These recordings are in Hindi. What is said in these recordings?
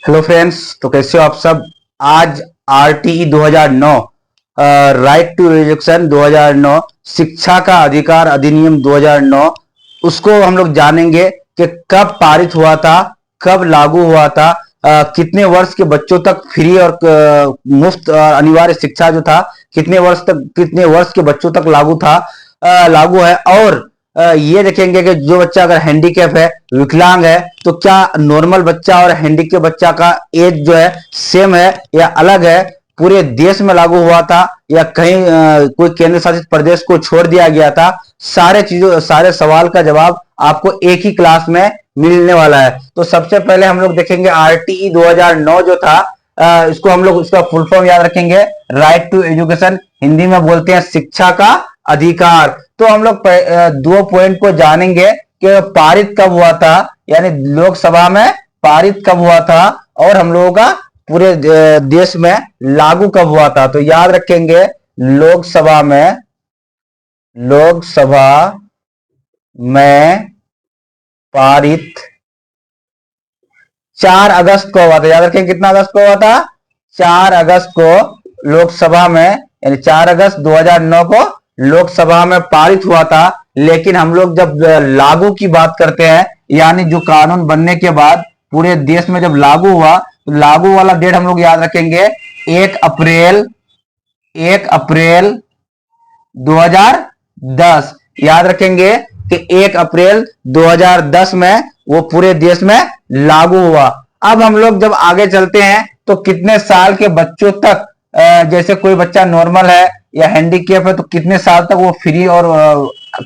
हेलो फ्रेंड्स, तो कैसे हो आप सब। आज आरटीई 2009 राइट टू एजुकेशन 2009 शिक्षा का अधिकार अधिनियम 2009 उसको हम लोग जानेंगे कि कब पारित हुआ था, कब लागू हुआ था, कितने वर्ष के बच्चों तक फ्री और मुफ्त अनिवार्य शिक्षा जो था कितने वर्ष के बच्चों तक लागू था, लागू है। और ये देखेंगे कि जो बच्चा अगर हैंडीकैप है, विकलांग है, तो क्या नॉर्मल बच्चा और हैंडीकैप बच्चा का एज जो है सेम है या अलग है, पूरे देश में लागू हुआ था या कहीं कोई केंद्र शासित प्रदेश को छोड़ दिया गया था। सारे सवाल का जवाब आपको एक ही क्लास में मिलने वाला है। तो सबसे पहले हम लोग देखेंगे आरटीई 2009 जो था, इसको हम लोग उसका फुल फॉर्म याद रखेंगे, राइट टू एजुकेशन, हिंदी में बोलते हैं शिक्षा का अधिकार। तो हम लोग दो पॉइंट को जानेंगे कि पारित कब हुआ था, यानी लोकसभा में पारित कब हुआ था और हम लोगों का पूरे देश में लागू कब हुआ था। तो याद रखेंगे, लोकसभा में पारित 4 अगस्त को हुआ था। याद रखेंगे कितना अगस्त को हुआ था, 4 अगस्त को लोकसभा में, यानी 4 अगस्त 2009 को लोकसभा में पारित हुआ था। लेकिन हम लोग जब लागू की बात करते हैं, यानी जो कानून बनने के बाद पूरे देश में जब लागू हुआ, तो लागू वाला डेट हम लोग याद रखेंगे 1 अप्रैल 2010। याद रखेंगे कि 1 अप्रैल 2010 में वो पूरे देश में लागू हुआ। अब हम लोग जब आगे चलते हैं तो कितने साल के बच्चों तक, जैसे कोई बच्चा नॉर्मल है या हैंडीकैप है, तो कितने साल तक वो फ्री और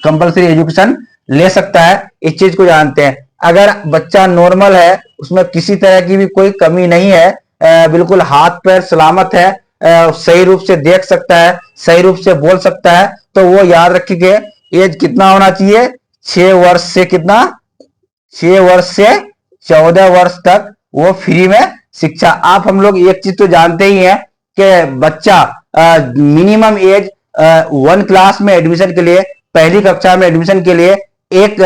कंपलसरी एजुकेशन ले सकता है, इस चीज को जानते हैं। अगर बच्चा नॉर्मल है, उसमें किसी तरह की भी कोई कमी नहीं है, बिल्कुल हाथ पैर सलामत है, सही रूप से देख सकता है, सही रूप से बोल सकता है, तो वो याद रखिए एज कितना होना चाहिए, 6 वर्ष से कितना, 6 वर्ष से 14 वर्ष तक वो फ्री में शिक्षा। आप हम लोग एक चीज तो जानते ही हैं कि बच्चा मिनिमम एज 1 क्लास में एडमिशन के लिए, पहली कक्षा में एडमिशन के लिए, एक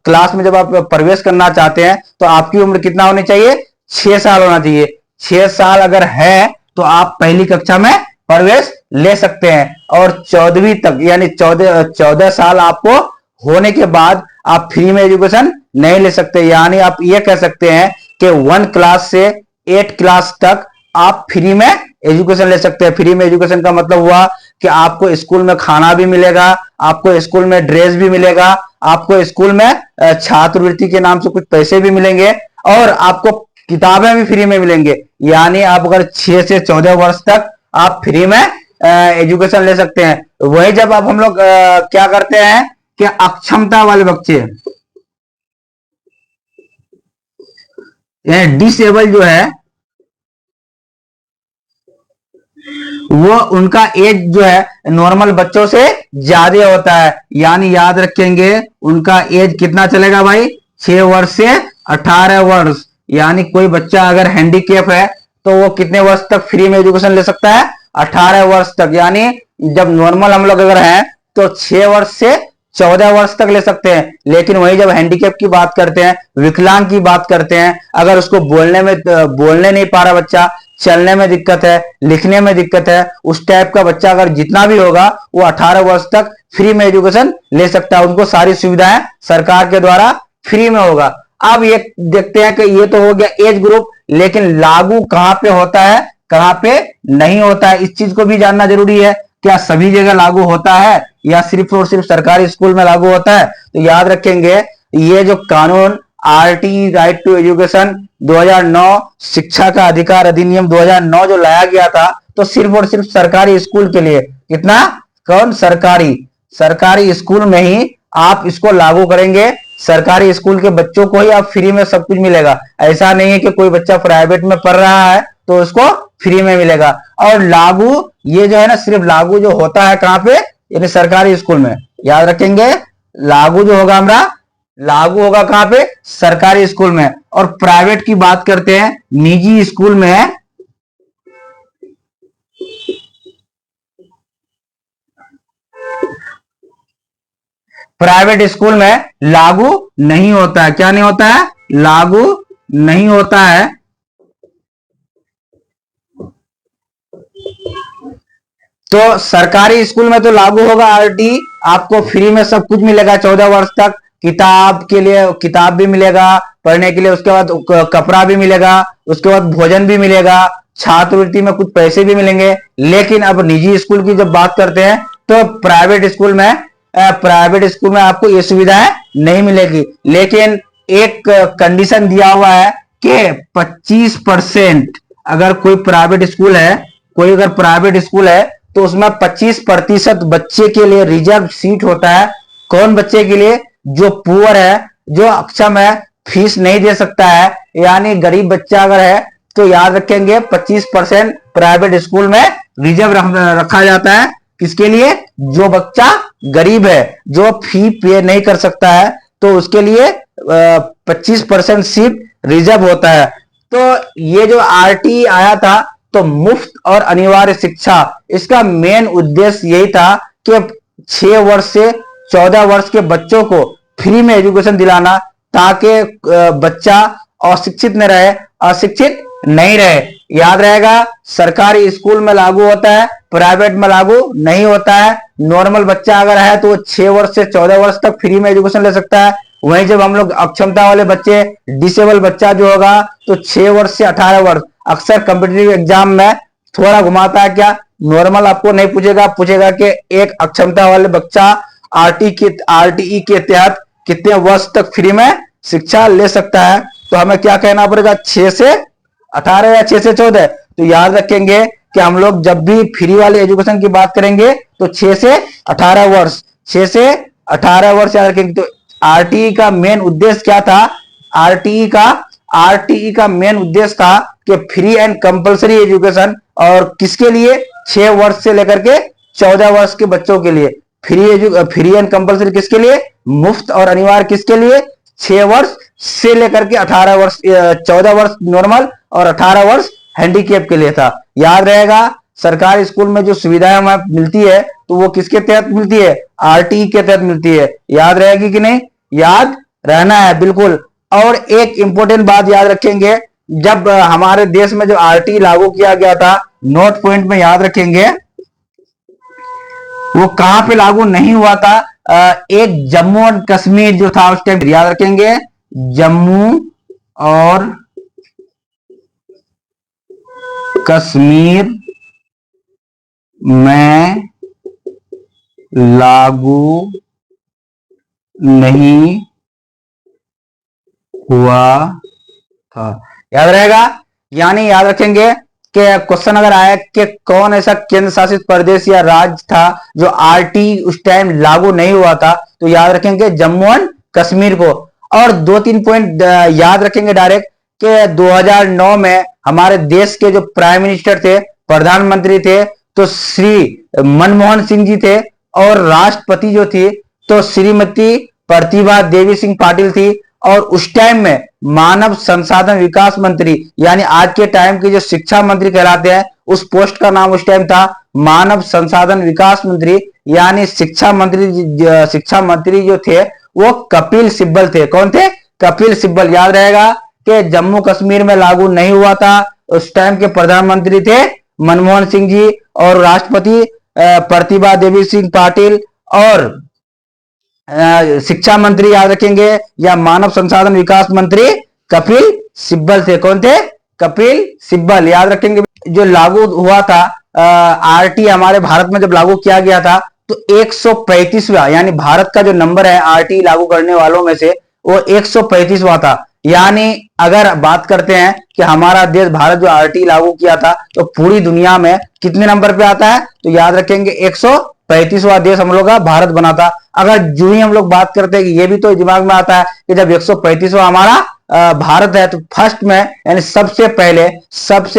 क्लास में जब आप प्रवेश करना चाहते हैं तो आपकी उम्र कितना होनी चाहिए, 6 साल होना चाहिए। 6 साल अगर है तो आप पहली कक्षा में प्रवेश ले सकते हैं, और 14वीं तक यानी 14 साल आपको होने के बाद आप फ्री में एजुकेशन नहीं ले सकते। यानी आप ये कह सकते हैं कि 1 क्लास से 8 क्लास तक आप फ्री में एजुकेशन ले सकते हैं। फ्री में एजुकेशन का मतलब हुआ कि आपको स्कूल में खाना भी मिलेगा, आपको स्कूल में ड्रेस भी मिलेगा, आपको स्कूल में छात्रवृत्ति के नाम से कुछ पैसे भी मिलेंगे, और आपको किताबें भी फ्री में मिलेंगे। यानी आप अगर 6 से 14 वर्ष तक आप फ्री में एजुकेशन ले सकते हैं। वही जब आप हम लोग क्या करते हैं कि अक्षमता वाले बच्चे, डिसेबल जो है, वो उनका एज जो है नॉर्मल बच्चों से ज्यादा होता है। यानी याद रखेंगे उनका एज कितना चलेगा भाई, 6 वर्ष से 18 वर्ष। यानी कोई बच्चा अगर हैंडीकैप है तो वो कितने वर्ष तक फ्री में एजुकेशन ले सकता है, 18 वर्ष तक। यानी जब नॉर्मल हम लोग अगर हैं तो 6 वर्ष से 14 वर्ष तक ले सकते हैं। लेकिन वही जब हैंडीकैप की बात करते हैं, विकलांग की बात करते हैं, अगर उसको बोलने नहीं पा रहा बच्चा, चलने में दिक्कत है, लिखने में दिक्कत है, उस टाइप का बच्चा अगर जितना भी होगा वो 18 वर्ष तक फ्री में एजुकेशन ले सकता है। उनको सारी सुविधाएं सरकार के द्वारा फ्री में होगा। अब ये देखते हैं कि ये तो हो गया एज ग्रुप, लेकिन लागू कहां पे होता है, कहां पे नहीं होता है, इस चीज को भी जानना जरूरी है। क्या सभी जगह लागू होता है या सिर्फ और सिर्फ सरकारी स्कूल में लागू होता है। तो याद रखेंगे ये जो कानून आरटी राइट टू एजुकेशन 2009 शिक्षा का अधिकार अधिनियम 2009 जो लाया गया था, तो सिर्फ और सिर्फ सरकारी स्कूल के लिए, कितना, कौन, सरकारी स्कूल में ही आप इसको लागू करेंगे। सरकारी स्कूल के बच्चों को ही आप फ्री में सब कुछ मिलेगा। ऐसा नहीं है कि कोई बच्चा प्राइवेट में पढ़ रहा है तो उसको फ्री में मिलेगा। और लागू ये जो है ना, सिर्फ लागू जो होता है कहां पे, यानी सरकारी स्कूल में। याद रखेंगे लागू जो होगा हमारा, लागू होगा कहां पे, सरकारी स्कूल में। और प्राइवेट की बात करते हैं, निजी स्कूल में प्राइवेट स्कूल में लागू नहीं होता है। क्या नहीं होता है, लागू नहीं होता है। तो सरकारी स्कूल में तो लागू होगा आरटी, आपको फ्री में सब कुछ मिलेगा 14 वर्ष तक, किताब के लिए किताब भी मिलेगा पढ़ने के लिए, उसके बाद कपड़ा भी मिलेगा, उसके बाद भोजन भी मिलेगा, छात्रवृत्ति में कुछ पैसे भी मिलेंगे। लेकिन अब निजी स्कूल की जब बात करते हैं तो प्राइवेट स्कूल में आपको ये सुविधाएं नहीं मिलेगी। लेकिन एक कंडीशन दिया हुआ है कि 25% अगर कोई प्राइवेट स्कूल है, तो उसमें 25% बच्चे के लिए रिजर्व सीट होता है। कौन बच्चे के लिए? जो पुअर है, जो अक्षम है, फीस नहीं दे सकता है, यानी गरीब बच्चा अगर है तो याद रखेंगे 25% प्राइवेट स्कूल में रिजर्व रखा जाता है। किसके लिए? जो बच्चा गरीब है, जो फी पे नहीं कर सकता है, तो उसके लिए 25% सीट रिजर्व होता है। तो ये जो आरटी आया था, तो मुफ्त और अनिवार्य शिक्षा, इसका मेन उद्देश्य यही था कि 6 वर्ष से 14 वर्ष के बच्चों को फ्री में एजुकेशन दिलाना, ताकि बच्चा अशिक्षित न रहे, अशिक्षित नहीं रहे। याद रहेगा, सरकारी स्कूल में लागू होता है, प्राइवेट में लागू नहीं होता है। नॉर्मल बच्चा अगर है तो 6 वर्ष से 14 वर्ष तक फ्री में एजुकेशन ले सकता है। वहीं जब हम लोग अक्षमता वाले बच्चे, डिसेबल बच्चा जो होगा, तो 6 वर्ष से 18 वर्ष। अक्सर कॉम्पिटिटिव एग्जाम में थोड़ा घुमाता है क्या, नॉर्मल आपको नहीं पूछेगा कि एक अक्षमता वाले बच्चा आरटीई के तहत कितने वर्ष तक फ्री में शिक्षा ले सकता है। तो हमें क्या कहना पड़ेगा? 6 से 18 या 6 से 14। तो याद रखेंगे कि हम लोग जब भी फ्री वाले एजुकेशन की बात करेंगे तो 6 से 18 वर्ष, 6 से 18 वर्ष याद रखेंगे। तो आरटीई का मेन उद्देश्य क्या था? आरटीई का मेन उद्देश्य था कि फ्री एंड कंपलसरी एजुकेशन, और किसके लिए? 6 वर्ष से लेकर के 14 वर्ष के बच्चों के लिए फ्री एंड कंपलसरी। किसके लिए? मुफ्त और अनिवार्य। किसके लिए? 6 वर्ष से लेकर के 18 वर्ष, 14 वर्ष नॉर्मल और 18 वर्ष हैंडीकैप के लिए था। याद रहेगा, सरकारी स्कूल में जो सुविधाएं हमें मिलती है तो वो किसके तहत मिलती है? आरटीई के तहत मिलती है। याद रहेगी कि नहीं? याद रहना है बिल्कुल। और एक इंपॉर्टेंट बात याद रखेंगे, जब हमारे देश में जो आरटीई लागू किया गया था, नोट पॉइंट में याद रखेंगे, वो कहां पे लागू नहीं हुआ था? एक जम्मू और कश्मीर जो था उस टाइम, याद रखेंगे, जम्मू और कश्मीर में लागू नहीं हुआ था। याद रहेगा, यानी याद रखेंगे कि क्वेश्चन अगर आया कि कौन ऐसा केंद्र शासित प्रदेश या राज्य था जो आरटी उस टाइम लागू नहीं हुआ था, तो याद रखेंगे जम्मू एंड कश्मीर को। और 2-3 पॉइंट याद रखेंगे डायरेक्ट कि 2009 में हमारे देश के जो प्राइम मिनिस्टर थे, प्रधानमंत्री थे, तो श्री मनमोहन सिंह जी थे, और राष्ट्रपति जो थी तो श्रीमती प्रतिभा देवी सिंह पाटिल थी। और उस टाइम में मानव संसाधन विकास मंत्री, यानी आज के टाइम के जो शिक्षा मंत्री कहलाते हैं, उस पोस्ट का नाम उस टाइम था मानव संसाधन विकास मंत्री, यानी शिक्षा मंत्री जो थे वो कपिल सिब्बल थे। कौन थे? कपिल सिब्बल। याद रहेगा कि जम्मू कश्मीर में लागू नहीं हुआ था, उस टाइम के प्रधानमंत्री थे मनमोहन सिंह जी, और राष्ट्रपति प्रतिभा देवी सिंह पाटिल, और शिक्षा मंत्री याद रखेंगे या मानव संसाधन विकास मंत्री कपिल सिब्बल थे। कौन थे? कपिल सिब्बल। याद रखेंगे। जो लागू हुआ था आरटी हमारे भारत में जब लागू किया गया था तो 135वां, यानी भारत का जो नंबर है आरटी लागू करने वालों में से, वो 135वां था। यानी अगर बात करते हैं कि हमारा देश भारत जो आरटी लागू किया था तो पूरी दुनिया में कितने नंबर पे आता है? तो याद रखेंगे 135वां देश हम लोग का भारत बना था। अगर जो ही हम लोग बात करते हैं कि ये भी तो दिमाग में आता है कि जब 135वां हमारा भारत है, तो फर्स्ट में यानी सबसे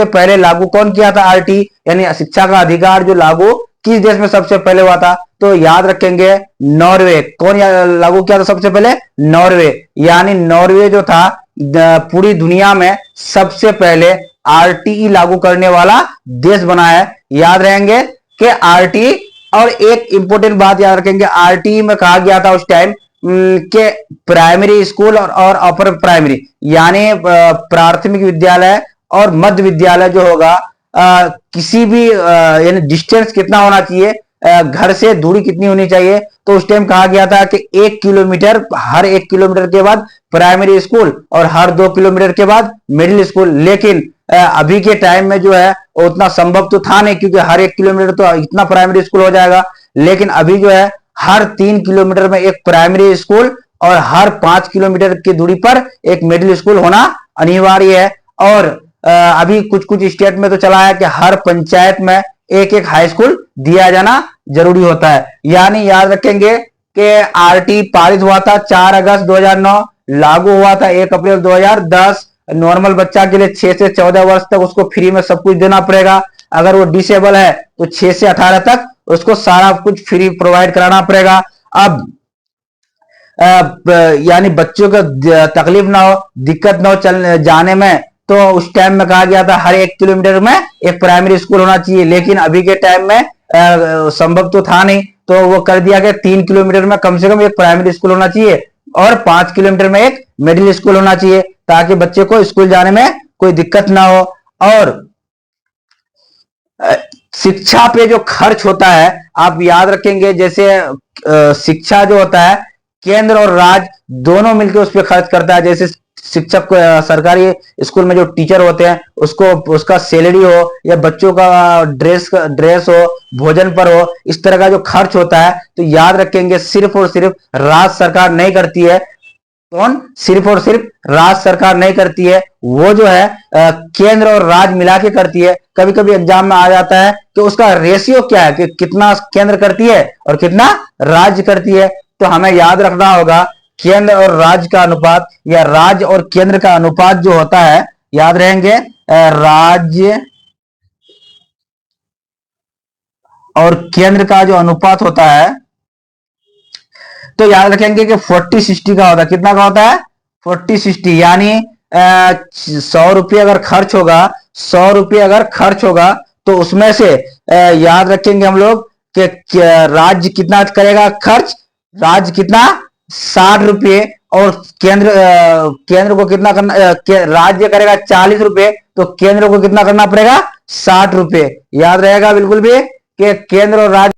पहले लागू कौन किया था? आरटी, यानी शिक्षा का अधिकार जो लागू किस देश में सबसे पहले हुआ था? तो याद रखेंगे नॉर्वे। कौन लागू किया था सबसे पहले? नॉर्वे। यानी नॉर्वे जो था पूरी दुनिया में सबसे पहले आरटीई लागू करने वाला देश बना है। याद रहेंगे कि आरटी। और एक इंपॉर्टेंट बात याद रखेंगे, आरटीई में कहा गया था उस टाइम के प्राइमरी स्कूल और अपर प्राइमरी, यानी प्राथमिक विद्यालय और मध्य विद्यालय जो होगा, किसी भी यानी डिस्टेंस कितना होना चाहिए, घर से दूरी कितनी होनी चाहिए, तो उस टाइम कहा गया था कि 1 किलोमीटर, हर 1 किलोमीटर के बाद प्राइमरी स्कूल और हर 2 किलोमीटर के बाद मिडिल स्कूल। लेकिन अभी के टाइम में जो है उतना संभव तो था नहीं, क्योंकि हर 1 किलोमीटर तो इतना प्राइमरी स्कूल हो जाएगा। लेकिन अभी जो है हर 3 किलोमीटर में एक प्राइमरी स्कूल और हर 5 किलोमीटर की दूरी पर एक मिडिल स्कूल होना अनिवार्य है। और अभी कुछ कुछ स्टेट में तो चला है कि हर पंचायत में एक एक हाई स्कूल दिया जाना जरूरी होता है। यानी याद रखेंगे कि आरटी पारित हुआ था 4 अगस्त 2009, लागू हुआ था 1 अप्रैल 2010। नॉर्मल बच्चा के लिए 6 से 14 वर्ष तक उसको फ्री में सब कुछ देना पड़ेगा। अगर वो डिसेबल है तो 6 से 18 तक उसको सारा कुछ फ्री प्रोवाइड कराना पड़ेगा। अब यानी बच्चों को तकलीफ ना हो, दिक्कत ना हो चल जाने में, तो उस टाइम में कहा गया था हर 1 किलोमीटर में एक प्राइमरी स्कूल होना चाहिए। लेकिन अभी के टाइम में संभव तो था नहीं, तो वो कर दिया गया 3 किलोमीटर में कम से कम एक प्राइमरी स्कूल होना चाहिए और 5 किलोमीटर में एक मिडिल स्कूल होना चाहिए, ताकि बच्चे को स्कूल जाने में कोई दिक्कत ना हो। और शिक्षा पे जो खर्च होता है, आप याद रखेंगे, जैसे शिक्षा जो होता है केंद्र और राज्य दोनों मिलकर उस पर खर्च करता है। जैसे शिक्षक को सरकारी स्कूल में जो टीचर होते हैं उसको उसका सैलरी हो या बच्चों का ड्रेस हो, भोजन पर हो, इस तरह का जो खर्च होता है, तो याद रखेंगे सिर्फ और सिर्फ राज्य सरकार नहीं करती है। कौन? सिर्फ और सिर्फ राज्य सरकार नहीं करती है, वो जो है केंद्र और राज्य मिला के करती है। कभी कभी एग्जाम में आ जाता है कि उसका रेशियो क्या है, कि कितना केंद्र करती है और कितना राज्य करती है। तो हमें याद रखना होगा केंद्र और राज्य का अनुपात, या राज्य और केंद्र का अनुपात जो होता है, याद रहेंगे राज्य और केंद्र का जो अनुपात होता है, तो याद रखेंगे कि 40-60 का होता है। कितना का होता है? 40-60। यानी 100 रुपये अगर खर्च होगा, 100 रुपये अगर खर्च होगा, तो उसमें से याद रखेंगे हम लोग कि राज्य कितना करेगा खर्च, राज्य कितना 60 रुपये, और केंद्र को कितना करना, राज्य करेगा 40 रुपये, तो केंद्र को कितना करना पड़ेगा 60 रुपये। याद रहेगा बिल्कुल भी कि केंद्र और राज्य,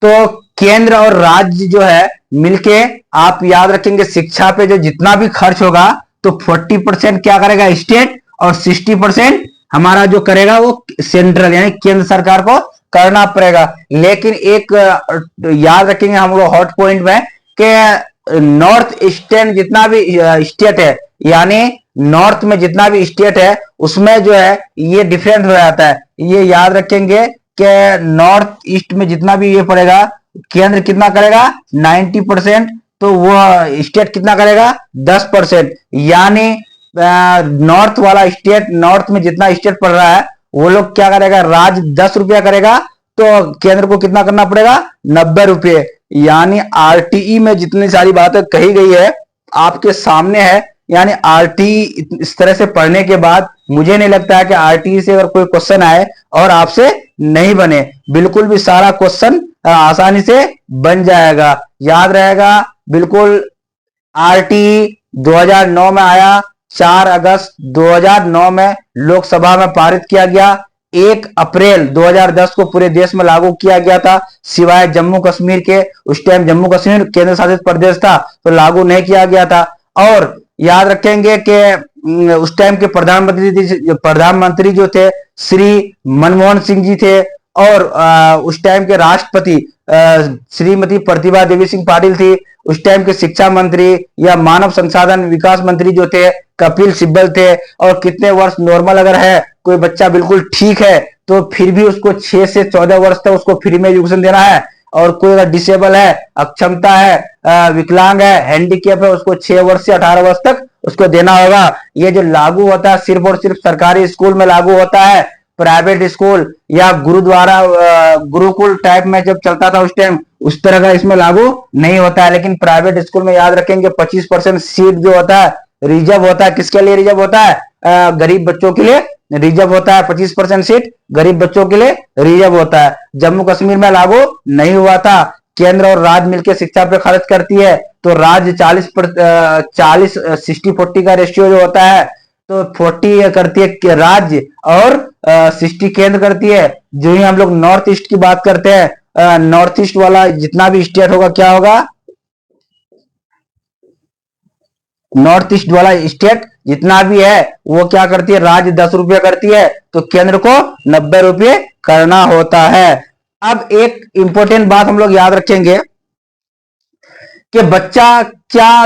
तो केंद्र और राज्य जो है मिलके, आप याद रखेंगे शिक्षा पे जो जितना भी खर्च होगा, तो 40% क्या करेगा स्टेट और 60% हमारा जो करेगा वो सेंट्रल यानी केंद्र सरकार को करना पड़ेगा। लेकिन एक याद रखेंगे हम लोग हॉट पॉइंट में कि नॉर्थ ईस्टर्न जितना भी स्टेट है, यानी नॉर्थ में जितना भी स्टेट है, उसमें जो है ये डिफरेंट हो जाता है। ये याद रखेंगे कि नॉर्थ ईस्ट में जितना भी ये पड़ेगा, केंद्र कितना करेगा 90%, तो वो स्टेट कितना करेगा 10%। यानी नॉर्थ वाला स्टेट, नॉर्थ में जितना स्टेट पड़ रहा है, वो लोग क्या करेगा, राज्य 10 रुपया करेगा, तो केंद्र को कितना करना पड़ेगा 90 रुपये। यानी आरटीई में जितनी सारी बातें कही गई है आपके सामने है। यानी आरटीई इस तरह से पढ़ने के बाद मुझे नहीं लगता है कि आरटीई से अगर कोई क्वेश्चन आए और आपसे नहीं बने, बिल्कुल भी सारा क्वेश्चन आसानी से बन जाएगा। याद रहेगा बिल्कुल। आरटीई 2009 में आया, 4 अगस्त 2009 में लोकसभा में पारित किया गया, 1 अप्रैल 2010 को पूरे देश में लागू किया गया था, सिवाय जम्मू कश्मीर के। उस टाइम जम्मू कश्मीर केंद्र शासित प्रदेश था, तो लागू नहीं किया गया था। और याद रखेंगे कि उस टाइम के प्रधानमंत्री जो थे श्री मनमोहन सिंह जी थे, और उस टाइम के राष्ट्रपति श्रीमती प्रतिभा देवी सिंह पाटिल थी। उस टाइम के शिक्षा मंत्री या मानव संसाधन विकास मंत्री जो थे कपिल सिब्बल थे। और कितने वर्ष नॉर्मल अगर है कोई बच्चा बिल्कुल ठीक है, तो फिर भी उसको 6 से 14 वर्ष तक उसको फ्री में एजुकेशन देना है। और कोई अगर डिसेबल है, अक्षमता है, विकलांग है, हैंडीकैप है, उसको 6 वर्ष से 18 वर्ष तक उसको देना होगा। ये जो लागू होता है सिर्फ और सिर्फ सरकारी स्कूल में लागू होता है। प्राइवेट स्कूल या गुरुद्वारा गुरुकुल टाइप में जब चलता था उस टाइम, उस तरह का इसमें लागू नहीं होता है। लेकिन प्राइवेट स्कूल में याद रखेंगे 25% सीट जो होता है रिजर्व होता है। किसके लिए रिजर्व होता है? गरीब बच्चों के लिए रिजर्व होता है। 25% सीट गरीब बच्चों के लिए रिजर्व होता है। जम्मू कश्मीर में लागू नहीं हुआ था। केंद्र और राज्य मिलकर शिक्षा पे खर्च करती है, तो राज्य 40 60-40 का रेशियो जो होता है, तो 40 करती है राज्य और सृष्टि केंद्र करती है। जो ही हम लोग नॉर्थ ईस्ट की बात करते हैं, नॉर्थ ईस्ट वाला जितना भी स्टेट होगा क्या होगा, नॉर्थ ईस्ट वाला स्टेट जितना भी है वो क्या करती है, राज्य 10 रुपये करती है तो केंद्र को 90 रुपये करना होता है। अब एक इंपॉर्टेंट बात हम लोग याद रखेंगे कि बच्चा क्या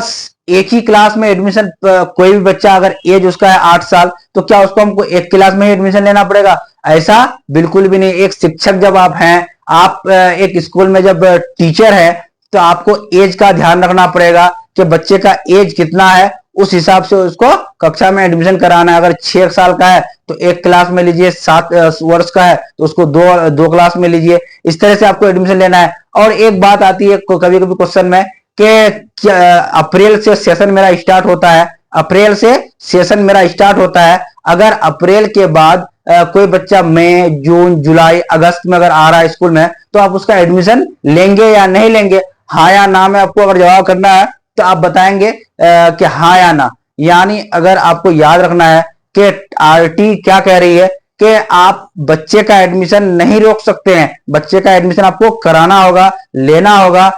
एक ही क्लास में एडमिशन, कोई भी बच्चा अगर एज उसका है 8 साल तो क्या उसको हमको एक क्लास में ही एडमिशन लेना पड़ेगा? ऐसा बिल्कुल भी नहीं। एक शिक्षक जब आप हैं, आप एक स्कूल में जब टीचर है तो आपको एज का ध्यान रखना पड़ेगा कि बच्चे का एज कितना है, उस हिसाब से उसको कक्षा में एडमिशन कराना है। अगर 6 साल का है तो एक क्लास में लीजिए, 7 वर्ष का है तो उसको दो क्लास में लीजिए। इस तरह से आपको एडमिशन लेना है। और एक बात आती है कभी कभी क्वेश्चन में कि अप्रैल से सेशन मेरा स्टार्ट होता है, अप्रैल से सेशन मेरा स्टार्ट होता है। अगर अप्रैल के बाद कोई बच्चा मई, जून, जुलाई, अगस्त में अगर आ रहा है स्कूल में तो आप उसका एडमिशन लेंगे या नहीं लेंगे? हाँ या ना में आपको अगर जवाब करना है तो आप बताएंगे कि हाँ या ना। यानी अगर आपको याद रखना है कि आरटी क्या कह रही है कि आप बच्चे का एडमिशन नहीं रोक सकते हैं, बच्चे का एडमिशन आपको कराना होगा, लेना होगा।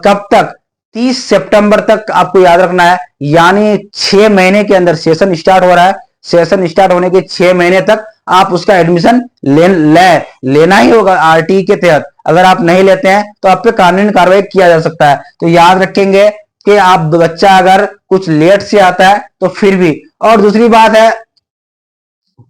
कब तक? 30 सितंबर तक आपको याद रखना है। यानी 6 महीने के अंदर सेशन स्टार्ट हो रहा है, सेशन स्टार्ट होने के 6 महीने तक आप उसका एडमिशन लेना ही होगा आरटी के तहत। अगर आप नहीं लेते हैं तो आप पे कानूनी कार्रवाई किया जा सकता है। तो याद रखेंगे कि आप बच्चा अगर कुछ लेट से आता है तो फिर भी। और दूसरी बात है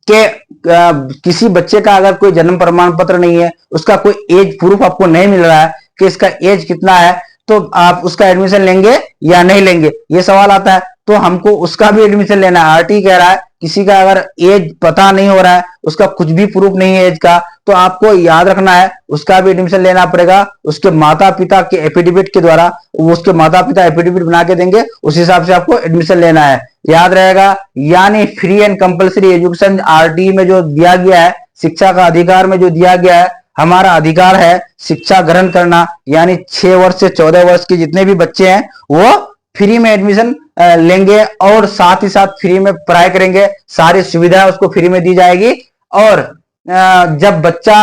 कि किसी बच्चे का अगर कोई जन्म प्रमाण पत्र नहीं है, उसका कोई एज प्रूफ आपको नहीं मिल रहा है कि इसका एज कितना है, तो आप उसका एडमिशन लेंगे या नहीं लेंगे, ये सवाल आता है। तो हमको उसका भी एडमिशन लेना है। आरटी कह रहा है किसी का अगर एज पता नहीं हो रहा है, उसका कुछ भी प्रूफ नहीं है एज का, तो आपको याद रखना है उसका भी एडमिशन लेना पड़ेगा। उसके माता पिता के एफिडेविट के द्वारा, वो उसके माता पिता एफिडेविट बना के देंगे, उस हिसाब से आपको एडमिशन लेना है, याद रहेगा। यानी free and compulsory education RT में जो दिया गया है, शिक्षा का अधिकार में जो दिया गया है, हमारा अधिकार है शिक्षा ग्रहण करना। यानी 6 वर्ष से 14 वर्ष के जितने भी बच्चे हैं वो फ्री में एडमिशन लेंगे और साथ ही साथ फ्री में पढ़ाई करेंगे, सारी सुविधाएं उसको फ्री में दी जाएगी। और जब बच्चा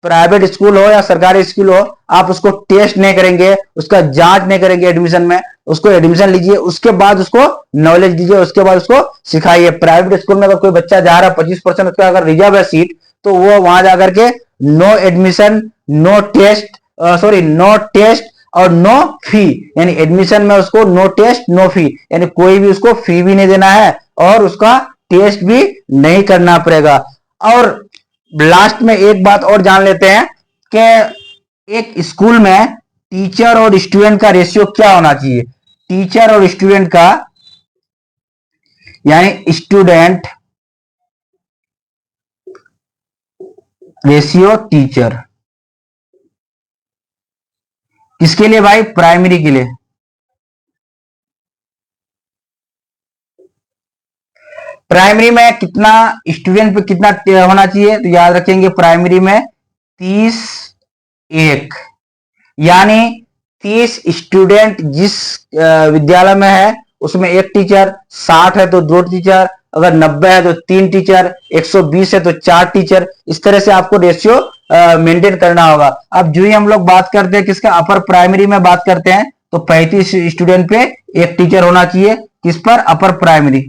प्राइवेट स्कूल हो या सरकारी स्कूल हो, आप उसको टेस्ट नहीं करेंगे, उसका जांच नहीं करेंगे एडमिशन में, उसको एडमिशन लीजिए, उसके बाद उसको नॉलेज दीजिए, उसके बाद उसको सिखाइए। प्राइवेट स्कूल में अगर कोई बच्चा जा रहा है, 25% उसका अगर रिजर्व है सीट, तो वो वहां जाकर के no admission, no test, sorry no test और नो फी, यानी एडमिशन में उसको नो टेस्ट नो फी, यानी कोई भी उसको फी भी नहीं देना है और उसका टेस्ट भी नहीं करना पड़ेगा। और लास्ट में एक बात और जान लेते हैं कि एक स्कूल में टीचर और स्टूडेंट का रेशियो क्या होना चाहिए। टीचर और स्टूडेंट का, यानी स्टूडेंट रेशियो टीचर, किसके लिए भाई? प्राइमरी के लिए। प्राइमरी में कितना स्टूडेंट पे कितना होना चाहिए? तो याद रखेंगे प्राइमरी में 30:1, यानी 30 स्टूडेंट जिस विद्यालय में है उसमें एक टीचर, 60 है तो 2 टीचर, अगर 90 है तो 3 टीचर, 120 है तो 4 टीचर। इस तरह से आपको रेशियो मेंटेन करना होगा। अब जो ही हम लोग बात करते हैं किसका, अपर प्राइमरी में बात करते हैं, तो 35 स्टूडेंट पे एक टीचर होना चाहिए। किस पर? Upper primary.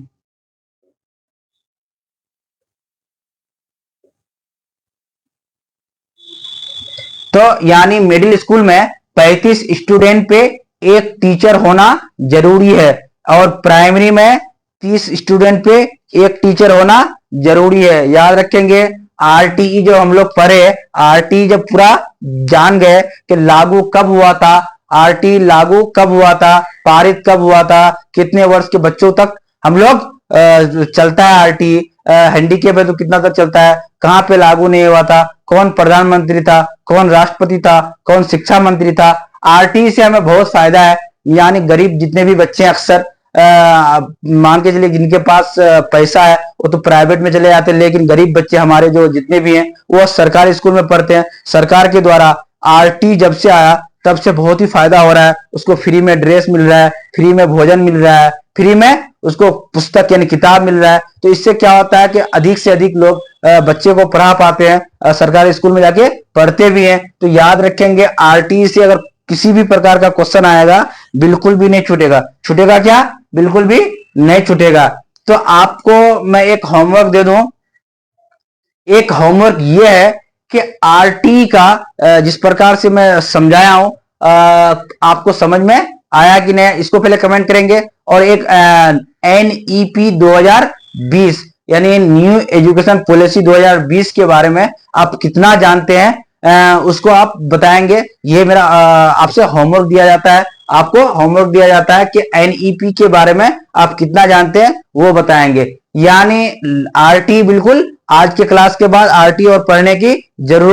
तो यानी मिडिल स्कूल में 35 स्टूडेंट पे एक टीचर होना जरूरी है और प्राइमरी में 30 स्टूडेंट पे एक टीचर होना जरूरी है। याद रखेंगे आरटीई जो हम लोग पढ़े, आरटीई जब पूरा जान गए कि लागू कब हुआ था, आरटीई लागू कब हुआ था, पारित कब हुआ था, कितने वर्ष के बच्चों तक हम लोग चलता है आरटीई, हैंडीकेप है तो कितना तक चलता है, कहां पे लागू नहीं हुआ था, कौन प्रधानमंत्री था, कौन राष्ट्रपति था, कौन शिक्षा मंत्री था। आरटीई से हमें बहुत फायदा है। यानी गरीब जितने भी बच्चे अक्सर मान के चलिए जिनके पास पैसा है वो तो प्राइवेट में चले जाते हैं, लेकिन गरीब बच्चे हमारे जो जितने भी हैं वो सरकारी स्कूल में पढ़ते हैं। सरकार के द्वारा आरटी जब से आया तब से बहुत ही फायदा हो रहा है। उसको फ्री में ड्रेस मिल रहा है, फ्री में भोजन मिल रहा है, फ्री में उसको पुस्तक यानी किताब मिल रहा है, तो इससे क्या होता है कि अधिक से अधिक लोग बच्चे को पढ़ा पाते हैं, सरकारी स्कूल में जाके पढ़ते भी हैं। तो याद रखेंगे आरटीई से अगर किसी भी प्रकार का क्वेश्चन आएगा बिल्कुल भी नहीं छूटेगा। छूटेगा क्या? बिल्कुल भी नहीं छूटेगा। तो आपको मैं एक होमवर्क दे दूं। एक होमवर्क ये है कि आरटी का जिस प्रकार से मैं समझाया हूं आपको समझ में आया कि नहीं, इसको पहले कमेंट करेंगे। और एक एनईपी 2020 यानी न्यू एजुकेशन पॉलिसी 2020 के बारे में आप कितना जानते हैं उसको आप बताएंगे। ये मेरा आपसे होमवर्क दिया जाता है, आपको होमवर्क दिया जाता है कि एनईपी के बारे में आप कितना जानते हैं वो बताएंगे। यानी आरटी बिल्कुल आज के क्लास के बाद आरटी और पढ़ने की जरूरत